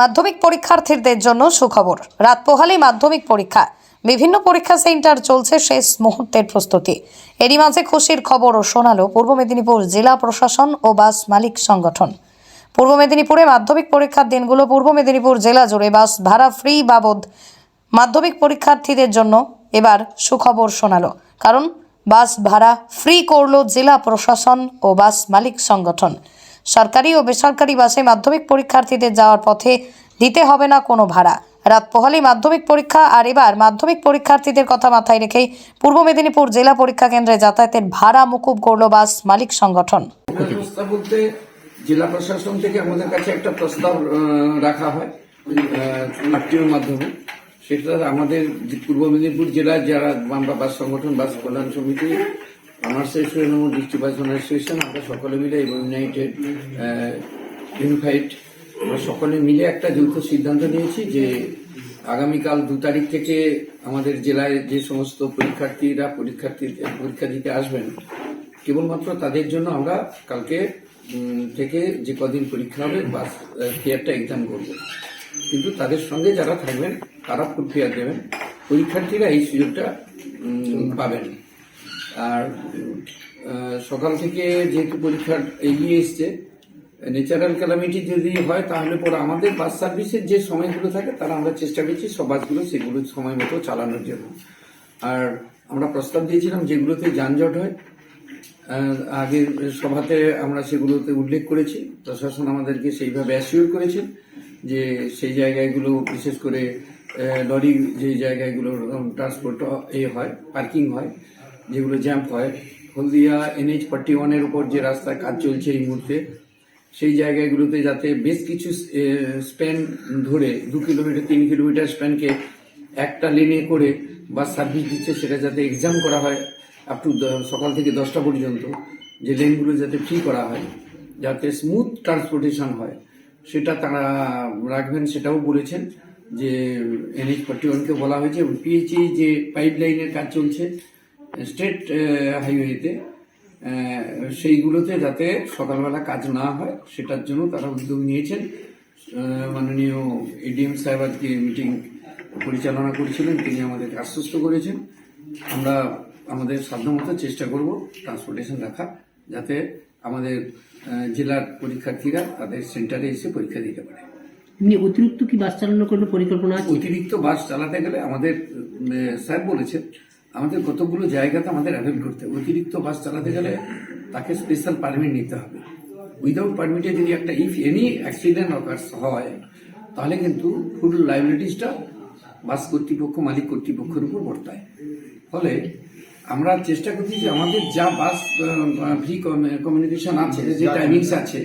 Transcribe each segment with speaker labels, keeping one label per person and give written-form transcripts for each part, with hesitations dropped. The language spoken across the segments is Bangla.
Speaker 1: মাধ্যমিক পরীক্ষার্থীদের জন্য সুখবর। রাত পোহালেই মাধ্যমিক পরীক্ষা। বিভিন্ন পরীক্ষা সেন্টার চলছে শেষ মুহূর্তের প্রস্তুতি। এরই মাঝে খুশির খবরও শোনালো পূর্ব মেদিনীপুর জেলা প্রশাসন ও বাস মালিক সংগঠন। পূর্ব মেদিনীপুরে মাধ্যমিক পরীক্ষার দিনগুলো পূর্ব মেদিনীপুর জেলা জুড়ে বাস ভাড়া ফ্রি বাবদ মাধ্যমিক পরীক্ষার্থীদের জন্য এবার সুখবর শোনালো। কারণ বাস ভাড়া ফ্রি করল জেলা প্রশাসন ও বাস মালিক সংগঠন। সরকারি ও বেসরকারি বাসে মাধ্যমিক পরীক্ষার্থীদের যাওয়ার পথে দিতে হবে না কোনো ভাড়া। রাত পোহালেই মাধ্যমিক পরীক্ষা, আর এবার মাধ্যমিক পরীক্ষার্থীদের কথা মাথায় রেখেই পূর্ব মেদিনীপুর জেলা পরীক্ষা কেন্দ্রে যাতায়াতের ভাড়া মুকুব করল বাস মালিক সংগঠন।
Speaker 2: প্রস্তাব বলতে জেলা প্রশাসন থেকে আমাদের কাছে একটা প্রস্তাব রাখা হয় আরটিওর মাধ্যমে। সেটা আমাদের পূর্ব মেদিনীপুর জেলায় যারা আমরা বাস সংগঠন, বাস কল্যাণ সমিতি, অ্যাসোসিয়েশন এবং ডিস্ট্রিক্ট বাস অ্যাসোসিয়েশন, আমরা সকলে মিলে এবং ইউনিফাইড আমরা সকলে মিলে একটা যৌথ সিদ্ধান্ত নিয়েছি যে আগামীকাল 2 তারিখ থেকে আমাদের জেলায় যে সমস্ত পরীক্ষা দিতে আসবেন, কেবলমাত্র তাদের জন্য আমরা কালকে থেকে যে কদিন পরীক্ষা হবে বাস ফেয়ারটা এক্সাম করব। কিন্তু তাদের সঙ্গে যারা থাকবেন তারা ফুল ফেয়ার দেবেন, পরীক্ষার্থীরা এই সুযোগটা পাবেন। আর সকাল থেকে যেহেতু পরীক্ষা এগিয়ে এসছে, ন্যাচারাল ক্যালামিটি যদি হয় তাহলে পরে আমাদের বাস সার্ভিসের যে সময়গুলো থাকে তারা আমরা চেষ্টা করছি সব বাসগুলো সেগুলো সময় মতো চালানোর জন্য। আর আমরা প্রস্তাব দিয়েছিলাম যেগুলোতে যানজট হয়, আগের সভাতে আমরা সেগুলোতে উল্লেখ করেছি। প্রশাসন আমাদেরকে সেইভাবে অ্যাসিওর করেছেন যে সেই জায়গাগুলো, বিশেষ করে লরি যে জায়গাগুলো ট্রান্সপোর্ট হয়, পার্কিং হয়, যেগুলো জ্যাম্প হয়, হলদিয়া NH41-এর উপর যে রাস্তায় কাজ চলছে এই মুহূর্তে, সেই জায়গাগুলোতে যাতে বেশ কিছু স্প্যান ধরে 2 কিলোমিটার 3 কিলোমিটার স্প্যানকে একটা লেনে করে বাস সার্ভিস দিচ্ছে, সেটা যাতে এক্সাম করা হয় আপ টু সকাল থেকে 10টা পর্যন্ত, যে লেনগুলো যাতে ফ্রি করা হয়, যাতে স্মুথ ট্রান্সপোর্টেশন হয়, সেটা তারা রাখবেন। সেটাও বলেছেন যে NH41-কে বলা হয়েছে PHE যে পাইপ লাইনের কাজ চলছে স্টেট হাইওয়েতে, সেইগুলোতে যাতে সকালবেলা কাজ না হয় সেটার জন্য তারা উদ্যোগ নিয়েছেন। মাননীয় ADM সাহেব আজকে মিটিং পরিচালনা করেছিলেন, তিনি আমাদেরকে আশ্বস্ত করেছেন আমরা আমাদের সাধ্যমতো চেষ্টা করব ট্রান্সপোর্টেশন রাখা, যাতে আমাদের জেলার পরীক্ষার্থীরা তাদের সেন্টারে এসে পরীক্ষা দিতে পারে।
Speaker 3: অতিরিক্ত কি বাস চালানোর কোনো পরিকল্পনা আছে?
Speaker 2: অতিরিক্ত বাস চালাতে গেলে আমাদের স্যার বলেছেন আমাদের কতগুলো জায়গাতে আমাদের অ্যাভেল করতে, অতিরিক্ত বাস চালাতে গেলে তাকে স্পেশাল পারমিট নিতে হবে। উইদাউট পারমিটে যদি একটা ইফ এনি অ্যাক্সিডেন্ট হয় তাহলে কিন্তু ফুল লাইবিলিটিসটা বাস কর্তৃপক্ষ, মালিক কর্তৃপক্ষের উপর বর্তায়। ফলে আমরা চেষ্টা করছি যে আমাদের যা বাস ফ্রি কমিউনিকেশন আছে, যে টাইমিংস আছে,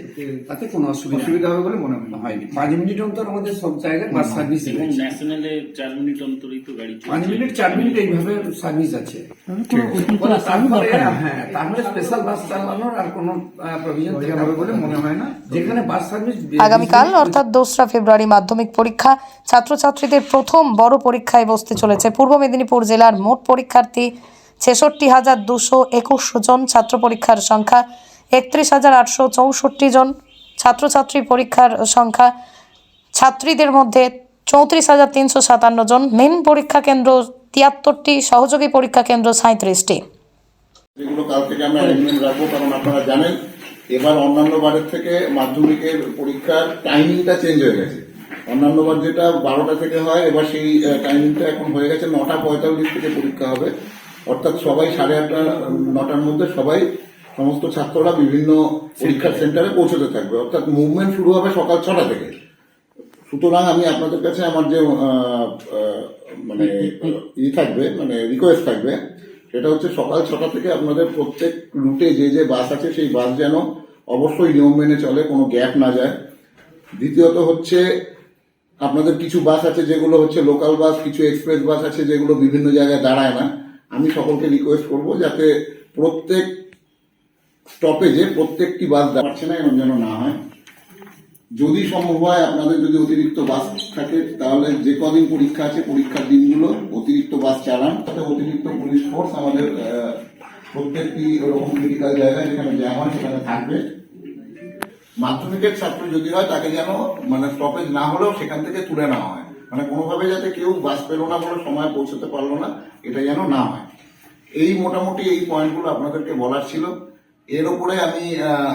Speaker 2: তাতে কোনো অসুবিধা হবে বলে মনে হয়নি। 5 মিনিট অন্তর আমাদের সব জায়গায় বাস সার্ভিস,
Speaker 4: ন্যাশনালে 4 মিনিট অন্তরই তো গাড়ি
Speaker 2: 5 মিনিট 4 মিনিট এইভাবে সার্ভিস আছে। তারপরে স্পেশাল বাস চালানোর আর কোনো প্রভিশন হবে বলে মনে হয় না। যেখানে বাস সার্ভিস
Speaker 1: আগামীকাল অর্থাৎ 2রা ফেব্রুয়ারি মাধ্যমিক পরীক্ষা, ছাত্রছাত্রীদের প্রথম বড় পরীক্ষায় বসতে চলেছে পূর্ব মেদিনীপুর জেলার মোট পরীক্ষার্থী 66,221 জন, ছাত্র পরীক্ষার সংখ্যা 31,864 জন, ছাত্রছাত্রী পরীক্ষার সংখ্যা ছাত্রীদের মধ্যে 34,357 জন, মেন পরীক্ষা কেন্দ্র 73টি, সহযোগী পরীক্ষা কেন্দ্র 37টি।
Speaker 5: যেগুলো কাল থেকে আমরা অ্যারেঞ্জমেন্ট রাখবো, কারণ আপনারা জানেন এবার অন্যান্য বারের থেকে মাধ্যমিকের পরীক্ষার টাইমিংটা চেঞ্জ হয়ে গেছে। অন্যান্য বার যেটা 12টা থেকে হয়, এবার সেই টাইমিংটা এখন হয়ে গেছে 9:45 থেকে পরীক্ষা হবে। অর্থাৎ সবাই 8:30 9টার মধ্যে সমস্ত ছাত্ররা বিভিন্ন পরীক্ষার সেন্টারে পৌঁছতে থাকবে। অর্থাৎ মুভমেন্ট শুরু হবে সকাল 6টা থেকে। সুতরাং আমি আপনাদের কাছে আমার যে রিকোয়েস্ট থাকবে, সেটা হচ্ছে সকাল 6টা থেকে আপনাদের প্রত্যেক রুটে যে বাস আছে সেই বাস যেন অবশ্যই নিয়ম মেনে চলে, কোনো গ্যাপ না যায়। দ্বিতীয়ত হচ্ছে আপনাদের কিছু বাস আছে যেগুলো হচ্ছে লোকাল বাস, কিছু এক্সপ্রেস বাস আছে যেগুলো বিভিন্ন জায়গায় দাঁড়ায় না। আমি সকলকে রিকোয়েস্ট করব যাতে প্রত্যেক স্টপেজে প্রত্যেকটি বাস দাঁড়াচ্ছে না, এমন যেন না হয়। যদি সম্ভব হয় আপনাদের যদি অতিরিক্ত বাস থাকে তাহলে যে কদিন পরীক্ষা আছে পরীক্ষার দিনগুলো অতিরিক্ত বাস চালান। অতিরিক্ত পুলিশ ফোর্স আমাদের প্রত্যেকটি ওরকম ক্রিটিক্যাল জায়গায় যেখানে জ্যাম হয় সেখানে থাকবে। মাধ্যমিকের ছাত্র যদি হয় তাকে যেন মানে স্টপেজ না হলেও সেখান থেকে তুলে নেওয়া হয়, মানে কোনোভাবে যাতে কেউ বাস পেলো না বলে সময় পৌঁছতে পারলো না, এটা যেন না হয়। এই মোটামুটি এই পয়েন্টগুলো আপনাদেরকে বলার ছিল। এর উপরে আমি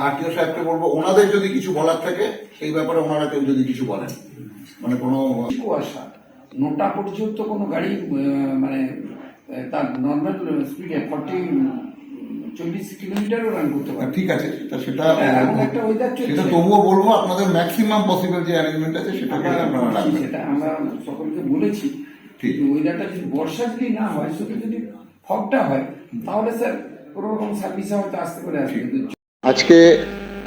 Speaker 5: আরটিও সাহেবকে বলবো ওনাদের যদি কিছু বলার থাকে সেই ব্যাপারে ওনারা কেউ যদি কিছু বলেন, মানে কোনো
Speaker 2: কুয়াশা 9টা পর্যন্ত কোনো গাড়ি মানে তার নর্মাল স্পিডে 40 কিলোমিটারও রান করতে পারে।
Speaker 5: ঠিক আছে, সেটা
Speaker 2: এমন একটা ওয়েদার চলছে,
Speaker 5: সেটা তবুও বলবো আপনাদের ম্যাক্সিমাম পসিবল যে অ্যারেঞ্জমেন্ট আছে সেটাকে আপনারা রাখবেন।
Speaker 2: সেটা আমরা সকলকে বলেছি।
Speaker 5: ঠিক।
Speaker 2: কিন্তু ওয়েদারটা যদি বর্ষা যদি না হয়, শুধু যদি ফগটা হয়, তাহলে স্যার কোনো রকম সার্ভিসে হয়তো আসতে করে আসবে।
Speaker 5: আজকে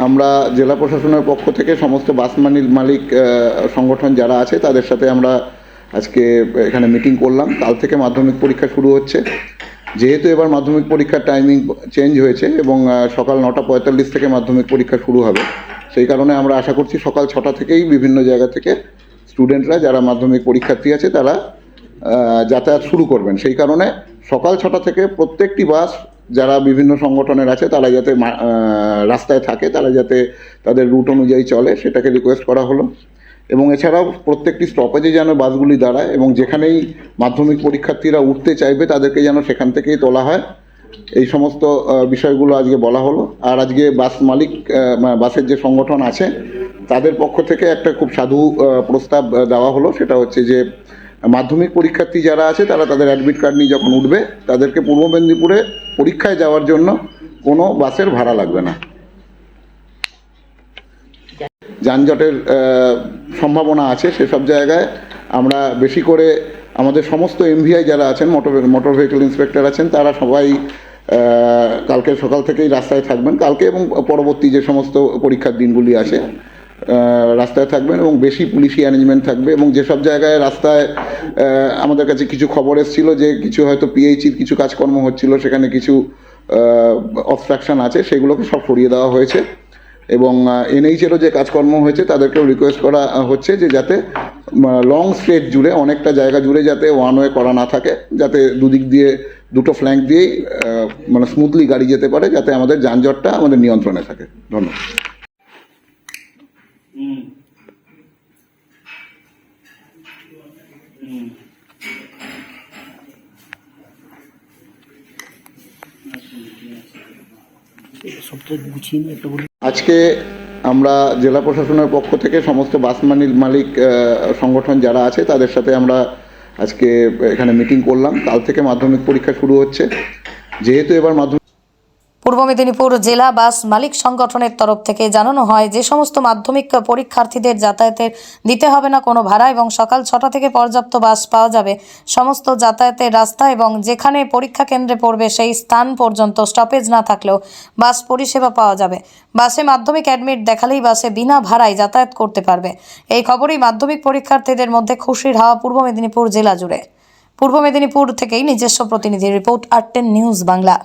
Speaker 5: আমরা জেলা প্রশাসনের পক্ষ থেকে সমস্ত বাস মালিক সংগঠন যারা আছে তাদের সাথে আমরা আজকে এখানে মিটিং করলাম। কাল থেকে মাধ্যমিক পরীক্ষা শুরু হচ্ছে। যেহেতু এবার মাধ্যমিক পরীক্ষার টাইমিং চেঞ্জ হয়েছে এবং সকাল 9:45 থেকে মাধ্যমিক পরীক্ষা শুরু হবে, সেই কারণে আমরা আশা করছি সকাল 6টা থেকেই বিভিন্ন জায়গা থেকে স্টুডেন্টরা যারা মাধ্যমিক পরীক্ষার্থী আছে তারা যাতায়াত শুরু করবেন। সেই কারণে সকাল 6টা থেকে প্রত্যেকটি বাস যারা বিভিন্ন সংগঠনের আছে তারা যাতে রাস্তায় থাকে, তারা যাতে তাদের রুট অনুযায়ী চলে সেটাকে রিকোয়েস্ট করা হলো। এবং এছাড়াও প্রত্যেকটি স্টপেজে যেন বাসগুলি দাঁড়ায় এবং যেখানেই মাধ্যমিক পরীক্ষার্থীরা উঠতে চাইবে তাদেরকে যেন সেখান থেকেই তোলা হয়, এই সমস্ত বিষয়গুলো আজকে বলা হলো। আর আজকে বাস মালিক বাসের যে সংগঠন আছে তাদের পক্ষ থেকে একটা খুব সাধু প্রস্তাব দেওয়া হলো, সেটা হচ্ছে যে মাধ্যমিক পরীক্ষার্থী যারা আছে তারা তাদের অ্যাডমিট কার্ড নিয়ে যখন উঠবে তাদেরকে পূর্ব মেদিনীপুরে পরীক্ষায় যাওয়ার জন্য কোনো বাসের ভাড়া লাগবে না। যানজটের সম্ভাবনা আছে সেসব জায়গায় আমরা বেশি করে আমাদের সমস্ত এমভিআই যারা আছেন, মোটর ভেহিকল ইন্সপেক্টর আছেন, তারা সবাই কালকে সকাল থেকেই রাস্তায় থাকবেন। কালকে এবং পরবর্তী যে সমস্ত পরীক্ষার দিনগুলি আছে রাস্তায় থাকবেন এবং বেশি পুলিশি অ্যারেঞ্জমেন্ট থাকবে। এবং যেসব জায়গায় রাস্তায় আমাদের কাছে কিছু খবর এসেছিল যে কিছু হয়তো পিএইচির কিছু কাজকর্ম হচ্ছিল, সেখানে কিছু অবস্ট্রাকশন আছে, সেগুলোকে সব সরিয়ে দেওয়া হয়েছে। এবং এনএইচেরও যে কাজকর্ম হয়েছে তাদেরকেও রিকোয়েস্ট করা হচ্ছে যে যাতে লং স্ট্রেচ জুড়ে অনেকটা জায়গা জুড়ে যাতে ওয়ান ওয়ে করা না থাকে, যাতে দুদিক দিয়ে দুটো ফ্ল্যাঙ্ক দিয়েই মানে স্মুথলি গাড়ি যেতে পারে, যাতে আমাদের যানজটটা আমাদের নিয়ন্ত্রণে থাকে। ধন্যবাদ। আজকে আমরা জেলা প্রশাসনের পক্ষ থেকে সমস্ত বাস মালিক সংগঠন যারা আছে তাদের সাথে আমরা আজকে এখানে মিটিং করলাম। কাল থেকে মাধ্যমিক পরীক্ষা শুরু হচ্ছে। যেহেতু এবার মাধ্যমিক
Speaker 1: পূর্ব মেদিনীপুর জেলা বাস মালিক সংগঠনের তরফ থেকে জানানো হয় যে সমস্ত মাধ্যমিক পরীক্ষার্থীদের যাতায়াতের দিতে হবে না কোনো ভাড়া এবং সকাল 6টা থেকে পর্যাপ্ত বাস পাওয়া যাবে। সমস্ত যাতায়াতের রাস্তা এবং যেখানে পরীক্ষা কেন্দ্রে পড়বে সেই স্থান পর্যন্ত স্টপেজ না থাকলেও বাস পরিষেবা পাওয়া যাবে। বাসে মাধ্যমিক অ্যাডমিট দেখালেই বাসে বিনা ভাড়ায় যাতায়াত করতে পারবে। এই খবরই মাধ্যমিক পরীক্ষার্থীদের মধ্যে খুশির হাওয়া পূর্ব মেদিনীপুর জেলা জুড়ে। পূর্ব মেদিনীপুর থেকেই নিজস্ব প্রতিনিধি রিপোর্ট, আর10 নিউজ বাংলা।